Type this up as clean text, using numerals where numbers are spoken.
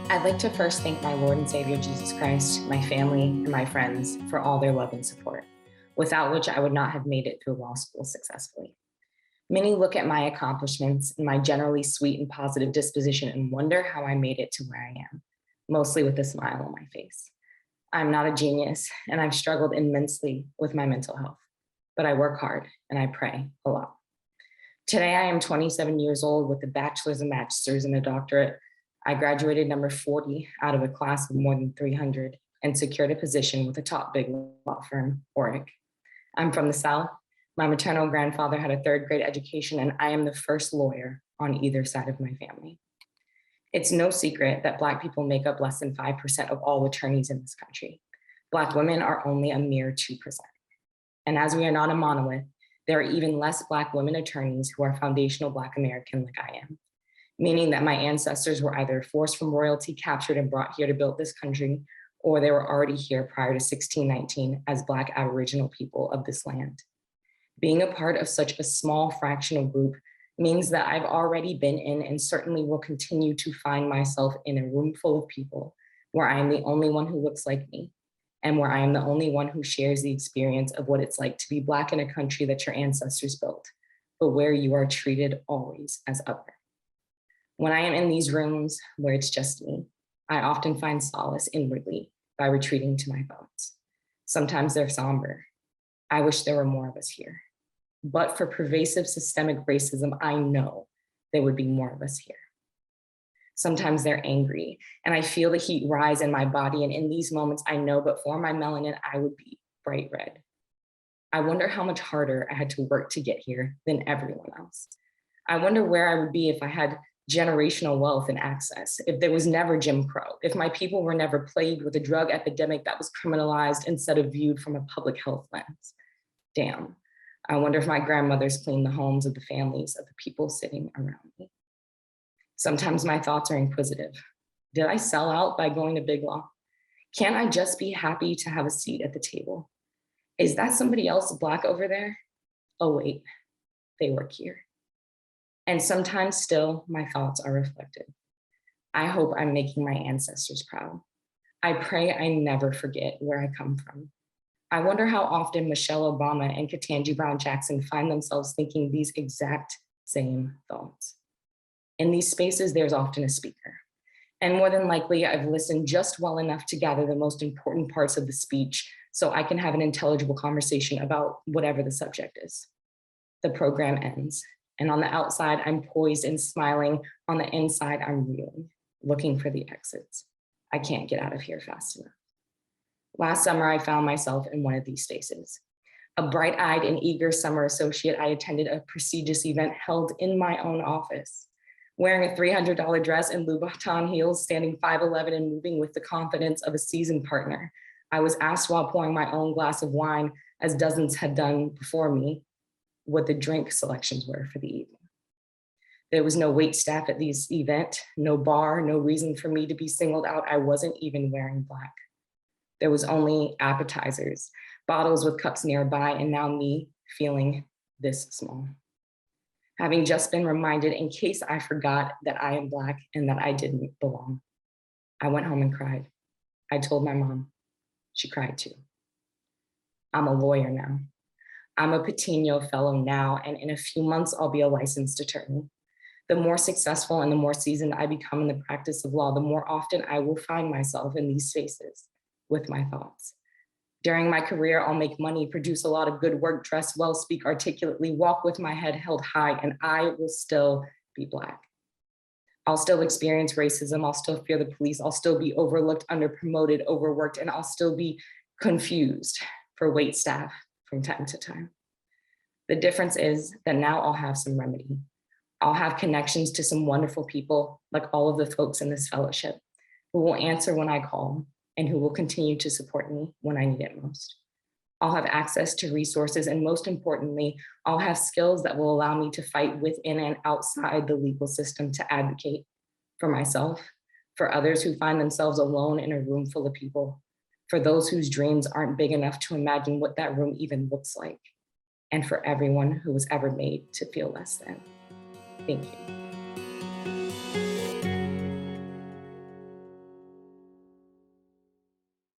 I'd like to first thank my Lord and Savior Jesus Christ, my family, and my friends for all their love and support, without which I would not have made it through law school successfully. Many look at my accomplishments and my generally sweet and positive disposition and wonder how I made it to where I am, mostly with a smile on my face. I'm not a genius, and I've struggled immensely with my mental health, but I work hard and I pray a lot. Today, I am 27 years old with a bachelor's, a master's, and a doctorate. I graduated number 40 out of a class of more than 300 and secured a position with a top big law firm, Oric. I'm from the South. My maternal grandfather had a third grade education, and I am the first lawyer on either side of my family. It's no secret that Black people make up less than 5% of all attorneys in this country. Black women are only a mere 2%. And as we are not a monolith, there are even less Black women attorneys who are foundational Black American like I am, meaning that my ancestors were either forced from royalty, captured and brought here to build this country, or they were already here prior to 1619 as Black Aboriginal people of this land. Being a part of such a small fractional group means that I've already been in and certainly will continue to find myself in a room full of people where I am the only one who looks like me, and where I am the only one who shares the experience of what it's like to be Black in a country that your ancestors built, but where you are treated always as other. When I am in these rooms where it's just me, I often find solace inwardly by retreating to my thoughts. Sometimes they're somber. I wish there were more of us here. But for pervasive systemic racism, I know there would be more of us here. Sometimes they're angry, and I feel the heat rise in my body, and in these moments I know, but for my melanin, I would be bright red. I wonder how much harder I had to work to get here than everyone else. I wonder where I would be if I had generational wealth and access, if there was never Jim Crow, if my people were never plagued with a drug epidemic that was criminalized instead of viewed from a public health lens. Damn, I wonder if my grandmothers cleaned the homes of the families of the people sitting around me. Sometimes my thoughts are inquisitive. Did I sell out by going to big law? Can't I just be happy to have a seat at the table? Is that somebody else Black over there? Oh wait, they work here. And sometimes still, my thoughts are reflective. I hope I'm making my ancestors proud. I pray I never forget where I come from. I wonder how often Michelle Obama and Ketanji Brown Jackson find themselves thinking these exact same thoughts. In these spaces, there's often a speaker. And more than likely, I've listened just well enough to gather the most important parts of the speech so I can have an intelligible conversation about whatever the subject is. The program ends. And on the outside, I'm poised and smiling. On the inside, I'm reeling, looking for the exits. I can't get out of here fast enough. Last summer, I found myself in one of these spaces. A bright-eyed and eager summer associate, I attended a prestigious event held in my own office. Wearing a $300 dress and Louboutin heels, standing 5'11" and moving with the confidence of a seasoned partner, I was asked while pouring my own glass of wine, as dozens had done before me, what the drink selections were for the evening. There was no wait staff at this event, no bar, no reason for me to be singled out. I wasn't even wearing Black. There was only appetizers, bottles with cups nearby, and now me feeling this small. Having just been reminded in case I forgot that I am Black and that I didn't belong. I went home and cried. I told my mom. She cried too. I'm a lawyer now. I'm a Patiño fellow now, and in a few months, I'll be a licensed attorney. The more successful and the more seasoned I become in the practice of law, the more often I will find myself in these spaces with my thoughts. During my career, I'll make money, produce a lot of good work, dress well, speak articulately, walk with my head held high, and I will still be Black. I'll still experience racism, I'll still fear the police, I'll still be overlooked, underpromoted, overworked, and I'll still be confused for wait staff from time to time. The difference is that now I'll have some remedy. I'll have connections to some wonderful people, like all of the folks in this fellowship, who will answer when I call and who will continue to support me when I need it most. I'll have access to resources, and most importantly, I'll have skills that will allow me to fight within and outside the legal system to advocate for myself, for others who find themselves alone in a room full of people, for those whose dreams aren't big enough to imagine what that room even looks like, and for everyone who was ever made to feel less than. Thank you.